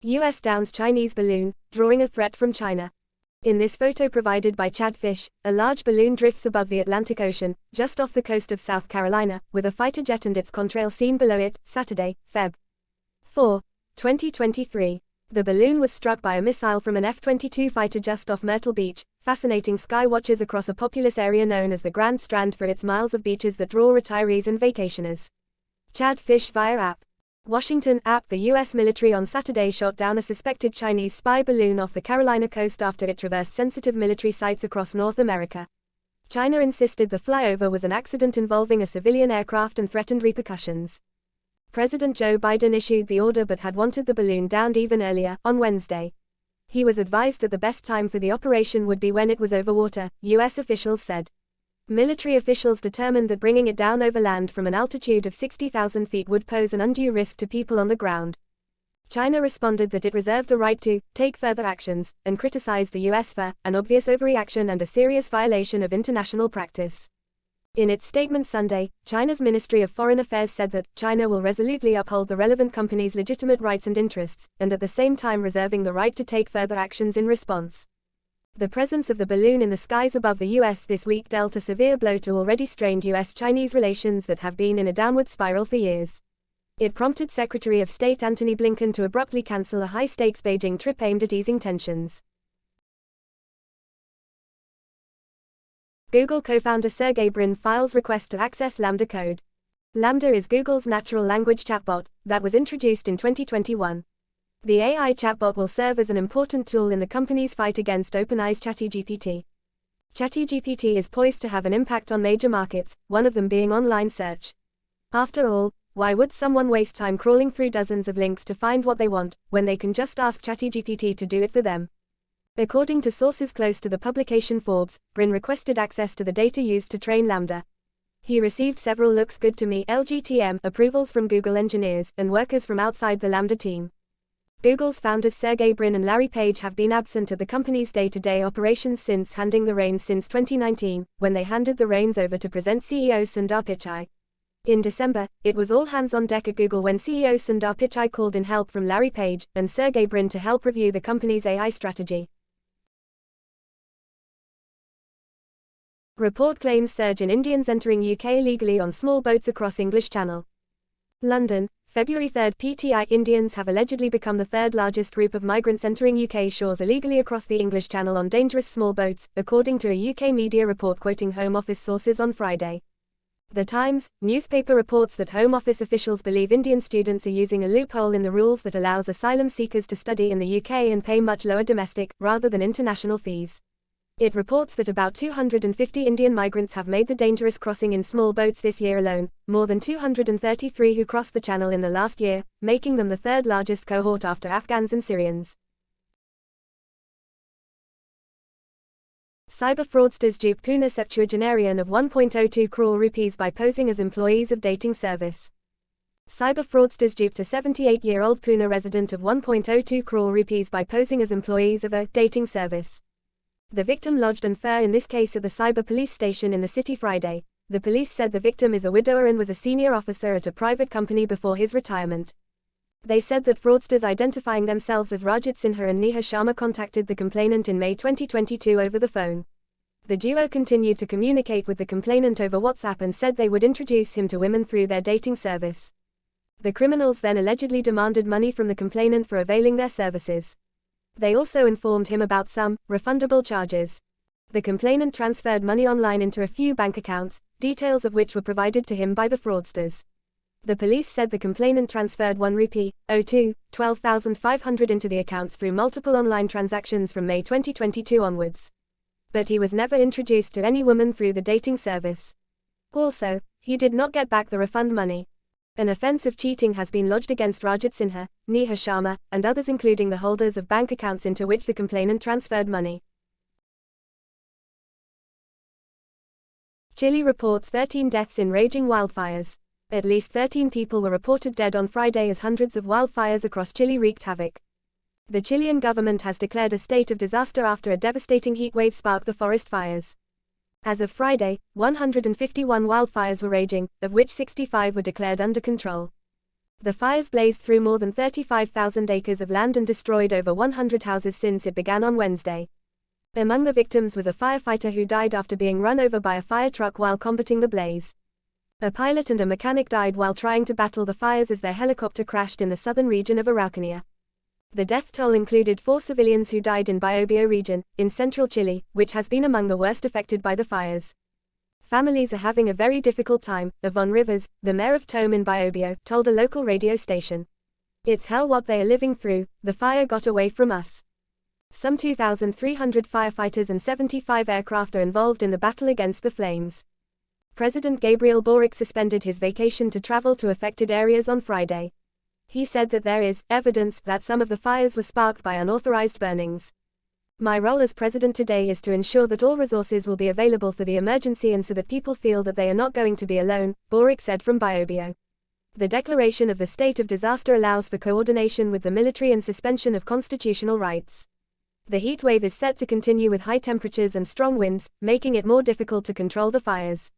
US downs Chinese balloon, drawing a threat from China. In this photo provided by Chad Fish, a large balloon drifts above the Atlantic Ocean, just off the coast of South Carolina, with a fighter jet and its contrail seen below it, Saturday, Feb. 4, 2023. The balloon was struck by a missile from an F-22 fighter just off Myrtle Beach, fascinating sky watchers across a populous area known as the Grand Strand for its miles of beaches that draw retirees and vacationers. Chad Fish via app. Washington app. The U.S. military on Saturday shot down a suspected Chinese spy balloon off the Carolina coast after it traversed sensitive military sites across North America. China insisted the flyover was an accident involving a civilian aircraft and threatened repercussions. President Joe Biden issued the order but had wanted the balloon downed even earlier, on Wednesday. He was advised that the best time for the operation would be when it was over water, U.S. officials said. Military officials determined that bringing it down over land from an altitude of 60,000 feet would pose an undue risk to people on the ground. China responded that it reserved the right to take further actions, and criticized the U.S. for an obvious overreaction and a serious violation of international practice. In its statement Sunday, China's Ministry of Foreign Affairs said that China will resolutely uphold the relevant company's legitimate rights and interests, and at the same time reserving the right to take further actions in response. The presence of the balloon in the skies above the U.S. this week dealt a severe blow to already strained U.S.-Chinese relations that have been in a downward spiral for years. It prompted Secretary of State Antony Blinken to abruptly cancel a high-stakes Beijing trip aimed at easing tensions. Google co-founder Sergey Brin files request to access LaMDA code. LaMDA is Google's natural language chatbot that was introduced in 2021. The AI chatbot will serve as an important tool in the company's fight against OpenAI's ChatGPT. ChatGPT is poised to have an impact on major markets, one of them being online search. After all, why would someone waste time crawling through dozens of links to find what they want, when they can just ask ChatGPT to do it for them? According to sources close to the publication Forbes, Brin requested access to the data used to train LaMDA. He received several "looks good to me" (LGTM) approvals from Google engineers and workers from outside the LaMDA team. Google's founders Sergey Brin and Larry Page have been absent at the company's day-to-day operations since handing the reins since 2019, when they handed the reins over to present CEO Sundar Pichai. In December, it was all hands on deck at Google when CEO Sundar Pichai called in help from Larry Page and Sergey Brin to help review the company's AI strategy. Report claims surge in Indians entering UK illegally on small boats across English Channel. London, February 3. PTI Indians have allegedly become the third largest group of migrants entering UK shores illegally across the English Channel on dangerous small boats, according to a UK media report quoting Home Office sources on Friday. The Times newspaper reports that Home Office officials believe Indian students are using a loophole in the rules that allows asylum seekers to study in the UK and pay much lower domestic, rather than international fees. It reports that about 250 Indian migrants have made the dangerous crossing in small boats this year alone, more than 233 who crossed the channel in the last year, making them the third largest cohort after Afghans and Syrians. Cyber fraudsters dupe Pune septuagenarian of 1.02 crore rupees by posing as employees of dating service. Cyber fraudsters duped a 78-year-old Pune resident of 1.02 crore rupees by posing as employees of a dating service. The victim lodged an FIR in this case at the cyber police station in the city Friday. The police said the victim is a widower and was a senior officer at a private company before his retirement. They said that fraudsters identifying themselves as Rajat Sinha and Neha Sharma contacted the complainant in May 2022 over the phone. The duo continued to communicate with the complainant over WhatsApp and said they would introduce him to women through their dating service. The criminals then allegedly demanded money from the complainant for availing their services. They also informed him about some refundable charges. The complainant transferred money online into a few bank accounts, details of which were provided to him by the fraudsters. The police said the complainant transferred 1 rupee, 12,500 into the accounts through multiple online transactions from May 2022 onwards. But he was never introduced to any woman through the dating service. Also, he did not get back the refund money. An offense of cheating has been lodged against Rajat Sinha, Neha Sharma, and others including the holders of bank accounts into which the complainant transferred money. Chile reports 13 deaths in raging wildfires. At least 13 people were reported dead on Friday as hundreds of wildfires across Chile wreaked havoc. The Chilean government has declared a state of disaster after a devastating heatwave sparked the forest fires. As of Friday, 151 wildfires were raging, of which 65 were declared under control. The fires blazed through more than 35,000 acres of land and destroyed over 100 houses since it began on Wednesday. Among the victims was a firefighter who died after being run over by a fire truck while combating the blaze. A pilot and a mechanic died while trying to battle the fires as their helicopter crashed in the southern region of Araucanía. The death toll included 4 civilians who died in Biobío region, in central Chile, which has been among the worst affected by the fires. Families are having a very difficult time, Yvonne Rivers, the mayor of Tome in Biobío, told a local radio station. It's hell what they are living through, the fire got away from us. Some 2,300 firefighters and 75 aircraft are involved in the battle against the flames. President Gabriel Boric suspended his vacation to travel to affected areas on Friday. He said that there is evidence that some of the fires were sparked by unauthorized burnings. My role as president today is to ensure that all resources will be available for the emergency and so that people feel that they are not going to be alone, Boric said from Biobío. The declaration of the state of disaster allows for coordination with the military and suspension of constitutional rights. The heat wave is set to continue with high temperatures and strong winds, making it more difficult to control the fires.